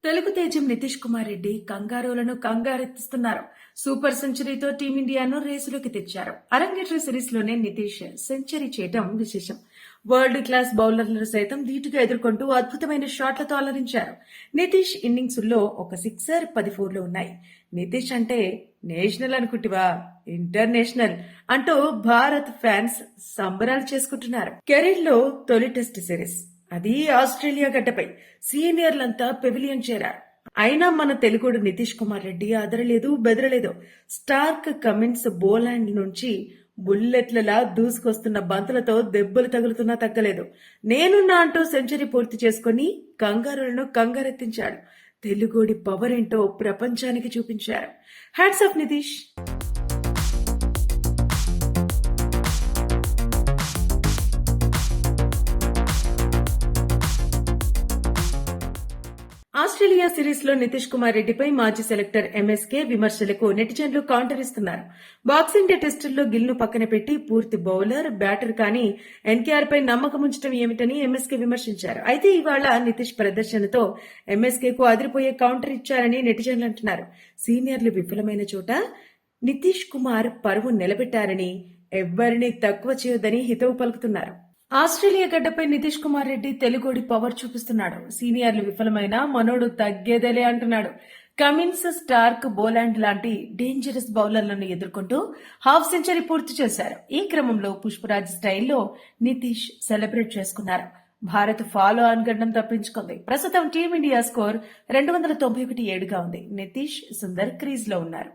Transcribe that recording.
తెలుగు తేజం నితీష్ కుమార్ రెడ్డి కంగారులను కంగారెత్తిస్తున్నారు. సూపర్ సెంచరీతో టీమిండియాను రేసులోకి తెచ్చారు. అరంగేట్ర సిరీస్ లోనే నితీష్ సెంచరీ చేయడం విశేషం. వరల్డ్ క్లాస్ బౌలర్లను సైతం ధీటుగా ఎదుర్కొంటూ అద్భుతమైన షాట్లతో అలరించారు. నితీష్ ఇన్నింగ్స్ లో ఒక సిక్సర్ 10 4లు ఉన్నాయి. నితీష్ అంటే నేషనల్ అనుకుంటివా, ఇంటర్నేషనల్ అంటూ భారత్ ఫ్యాన్స్ సంబరాలు చేసుకుంటున్నారు. కెరీర్ లో తొలి టెస్ట్ సిరీస్, అది ఆస్ట్రేలియా గడ్డపై. సీనియర్లంతా పెవిలియన్ చేరారు. అయినా మన తెలుగుడు నితీష్ కుమార్ రెడ్డి అదరలేదు బెదరలేదు. స్టార్క్ కమిన్స్ బోలాండ్ నుంచి బుల్లెట్లలా దూసుకొస్తున్న బంతులతో దెబ్బలు తగులుతున్నా తగ్గలేదు. నేనున్నా అంటూ సెంచరీ పూర్తి చేసుకుని కంగారులను కంగారెత్తించాడు. తెలుగోడి పవర్ ఏంటో ప్రపంచానికి చూపించారు. Hats off Nitish. Australia series లో నితీష్ కుమార్ రెడ్డిపై మాజీ సెలెక్టర్ ఎంఎస్కే విమర్శలకు నెటిజన్లు కౌంటర్ ఇస్తున్నారు. బాక్సింగ్ డే టెస్టుల్లో గిల్ను పక్కన పెట్టి పూర్తి బౌలర్, బ్యాటర్ కానీ ఎన్కేఆర్ పై నమ్మకం ఉంచడం ఏమిటని ఎంఎస్కే విమర్శించారు. అయితే ఇవాళ నితీష్ ప్రదర్శనతో ఎంఎస్కేకు అదిరిపోయే కౌంటర్ ఇచ్చారని నెటిజన్లు అంటున్నారు. సీనియర్లు విఫలమైన చోట నితీష్ కుమార్ పరువు నిలబెట్టారని, ఎవ్వరినీ తక్కువ చేయొద్దని హితవు పలుకుతున్నారు. ఆస్ట్రేలియా గడ్డపై నితీష్ కుమార్ రెడ్డి తెలుగోడి పవర్ చూపిస్తున్నాడు. సీనియర్లు విఫలమైన మనోడు తగ్గేదేలే అంటున్నాడు. కమిన్స్, స్టార్క్, బోలాండ్ లాంటి డేంజరస్ బౌలర్లను ఎదుర్కొంటూ హాఫ్ సెంచరీ పూర్తి చేశారు. ఈ క్రమంలో పుష్పరాజ్ స్టైల్లో నితీష్ సెలబ్రేట్ చేసుకున్నారు. భారత్ ఫాలో ఆన్ గండం తప్పించుకుంది. ప్రస్తుతం టీమిండియా స్కోర్ 291 ఉంది. నితీష్, సుందర్ క్రీజ్ లో ఉన్నారు.